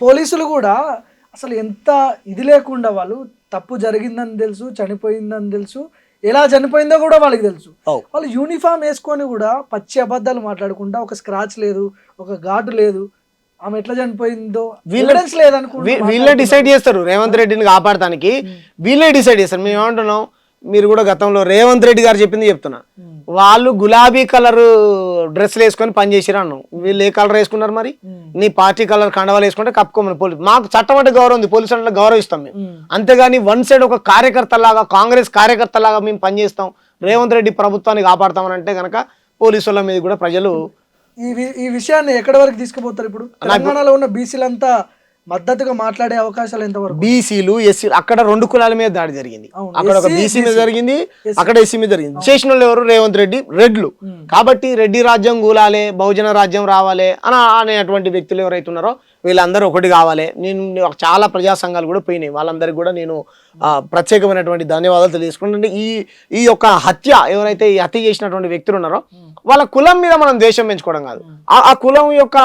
పోలీసులు కూడా అసలు ఎంత ఇది లేకుండా వాళ్ళు తప్పు జరిగిందని తెలుసు, చనిపోయిందని తెలుసు, ఎలా చనిపోయిందో కూడా వాళ్ళకి తెలుసు. వాళ్ళు యూనిఫామ్ వేసుకొని కూడా పచ్చి అబద్ధాలు మాట్లాడకుండా ఒక స్క్రాచ్ లేదు, ఒక ఘాటు లేదు, ఆమె ఎట్లా చనిపోయిందో ఎవిడెన్స్ వీళ్ళే డిసైడ్ చేస్తారు. రేవంత్ రెడ్డిని కాపాడటానికి వీళ్ళే డిసైడ్ చేస్తారు. మేము ఏమంటున్నాం, మీరు కూడా గతంలో రేవంత్ రెడ్డి గారు చెప్పింది చెప్తున్నా, వాళ్ళు గులాబీ కలర్ డ్రెస్లు వేసుకొని పనిచేసిరా అన్నాం. వీళ్ళు ఏ కలర్ వేసుకున్నారు మరి? నీ పార్టీ కలర్ కండవాలు వేసుకుంటే కప్పుకోమని పోలీసు. మాకు చట్టం అంటే గౌరవం ఉంది, పోలీసు అంటే గౌరవిస్తాం మేము. అంతేగాని వన్ సైడ్ ఒక కార్యకర్తలాగా, కాంగ్రెస్ కార్యకర్తలాగా మేము పనిచేస్తాం, రేవంత్ రెడ్డి ప్రభుత్వాన్ని కాపాడతామని అంటే కనుక పోలీసుల మీద కూడా ప్రజలు ఈ విషయాన్ని ఎక్కడి వరకు తీసుకుపోతారు? ఇప్పుడు తెలంగాణలో ఉన్న బీసీలంతా మద్దతుగా మాట్లాడే అవకాశాలు ఎంతవరకు? బీసీలు, ఎస్సీలు, అక్కడ 2 కులాల మీద దాడి జరిగింది. అక్కడ ఒక బీసీ మీద జరిగింది, అక్కడ ఎస్సీ మీద జరిగింది. చేసిన వాళ్ళు ఎవరు? రేవంత్ రెడ్డి, రెడ్లు. కాబట్టి రెడ్డి రాజ్యం కూలాలి, బహుజన రాజ్యం రావాలి అనేటువంటి వ్యక్తులు ఎవరైతే ఉన్నారో వీళ్ళందరూ ఒకటి కావాలి. నేను చాలా ప్రజా సంఘాలు కూడా పోయినాయి, వాళ్ళందరికీ కూడా నేను ప్రత్యేకమైనటువంటి ధన్యవాదాలు తెలియజేసుకుంటే ఈ యొక్క హత్య ఎవరైతే ఈ హత్య చేసినటువంటి వ్యక్తులు ఉన్నారో వాళ్ళ కులం మీద మనం ద్వేషం పెంచుకోవడం కాదు, ఆ కులం యొక్క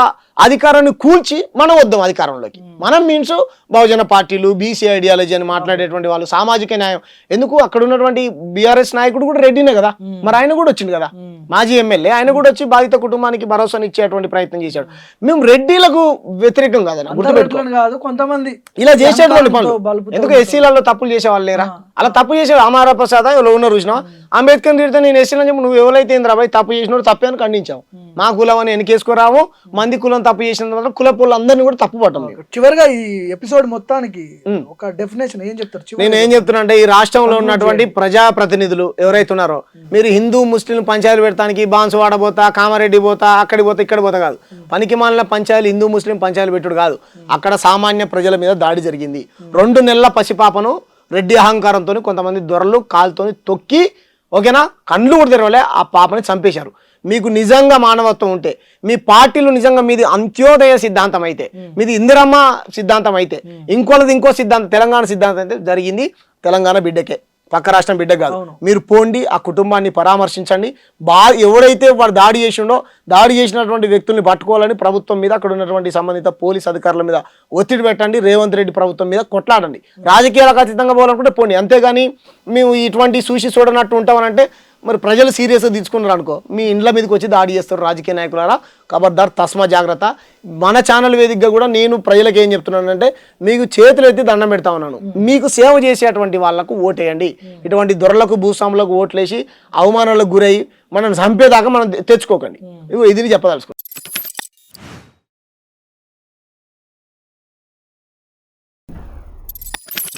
అధికారాన్ని కూల్చి మనం వద్దాం అధికారంలోకి. మనం మీన్స్ బహుజన పార్టీలు, బీసీ ఐడియాలజీ అని మాట్లాడేటువంటి వాళ్ళు, సామాజిక న్యాయం ఎందుకు? అక్కడ ఉన్నటువంటి బీఆర్ఎస్ నాయకుడు కూడా రెడ్డినే కదా, మరి ఆయన కూడా వచ్చింది కదా, మాజీ ఎమ్మెల్యే, ఆయన కూడా వచ్చి బాధిత కుటుంబానికి భరోసాని ఇచ్చేటువంటి ప్రయత్నం చేశాడు. మేము రెడ్డిలకు వ్యతిరేకం కాదని కాదు, కొంతమంది ఇలా చేసేటువంటి పనులు. ఎందుకు ఎస్సీలలో తప్పులు చేసేవాళ్ళు లేరా? అలా తప్పు చేసే అమరా ప్రసాద్ ఎవరు ఉన్నారు చూసినా, అంబేద్కర్ తిడితే నేను ఎస్సీలని చెప్పి నువ్వు ఎవరైతే రాబాయి తప్పు చేసినోడు తప్పే అని ఖండించావు. మా కులం అని వెనకేసుకురావు, మంది కులం తప్పు చేసిన కుల అందరినీ కూడా తప్పు పట్టం. చివరిగా ఈ ఎపిసోడ్ మొత్తానికి ఒక డెఫినేషన్ ఏం చెప్తారు? నేను ఏం చెప్తున్నా అంటే, ఈ రాష్ట్రంలో ఉన్నటువంటి ప్రజా ప్రతినిధులు ఎవరైతే ఉన్నారో, మీరు హిందూ ముస్లిం పంచాయతీలు పెడతానికి బాన్సువాడ పోతా, కామారెడ్డి పోతా, అక్కడికి పోతా, ఇక్కడ పోతా కాదు. పనికి మాలిన పంచాయతీలు, హిందూ ముస్లిం పంచాయతీలు పెట్టుడు కాదు. అక్కడ సామాన్య ప్రజల మీద దాడి జరిగింది. 2 నెలల పసిపాపను రెడ్డి అహంకారంతో కొంతమంది దొరలు కాలుతో తొక్కి, ఓకేనా, కండ్లు కూడా తెరవలే, ఆ పాపని చంపేశారు. మీకు నిజంగా మానవత్వం ఉంటే, మీ పార్టీలు నిజంగా మీది అంత్యోదయ సిద్ధాంతం అయితే, మీది ఇందిరమ్మ సిద్ధాంతం అయితే, ఇంకోళ్ళది ఇంకో సిద్ధాంతం, తెలంగాణ సిద్ధాంతం అయితే జరిగింది తెలంగాణ బిడ్డకే, పక్క రాష్ట్రం బిడ్డ కాదు. మీరు పోండి, ఆ కుటుంబాన్ని పరామర్శించండి. ఎవరైతే వాడు దాడి చేసిండో, దాడి చేసినటువంటి వ్యక్తుల్ని పట్టుకోవాలని ప్రభుత్వం మీద, అక్కడ ఉన్నటువంటి సంబంధిత పోలీస్ అధికారుల మీద ఒత్తిడి పెట్టండి. రేవంత్ రెడ్డి ప్రభుత్వం మీద కొట్లాడండి. రాజకీయాలకు అతీతంగా పోవాలనుకుంటే పోండి, అంతేగాని మేము ఇటువంటి చూసి చూడనట్టు ఉంటామనంటే మరి ప్రజలు సీరియస్గా తీసుకున్నారు అనుకో, మీ ఇండ్ల మీదకి వచ్చి దాడి చేస్తారు రాజకీయ నాయకులారా. ఖబర్దార్, తస్మా జాగ్రత్త. మన ఛానల్ వేదికగా కూడా నేను ప్రజలకు ఏం చెప్తున్నానంటే, మీకు చేతులు ఎత్తి దండం పెడతా ఉన్నాను, మీకు సేవ చేసేటువంటి వాళ్లకు ఓటేయండి. ఇటువంటి దొరలకు, భూస్వాములకు ఓట్లేసి అవమానాలకు గురై మనం చంపేదాకా మనం తెచ్చుకోకండి. ఇది చెప్పదలుచుకున్నాను.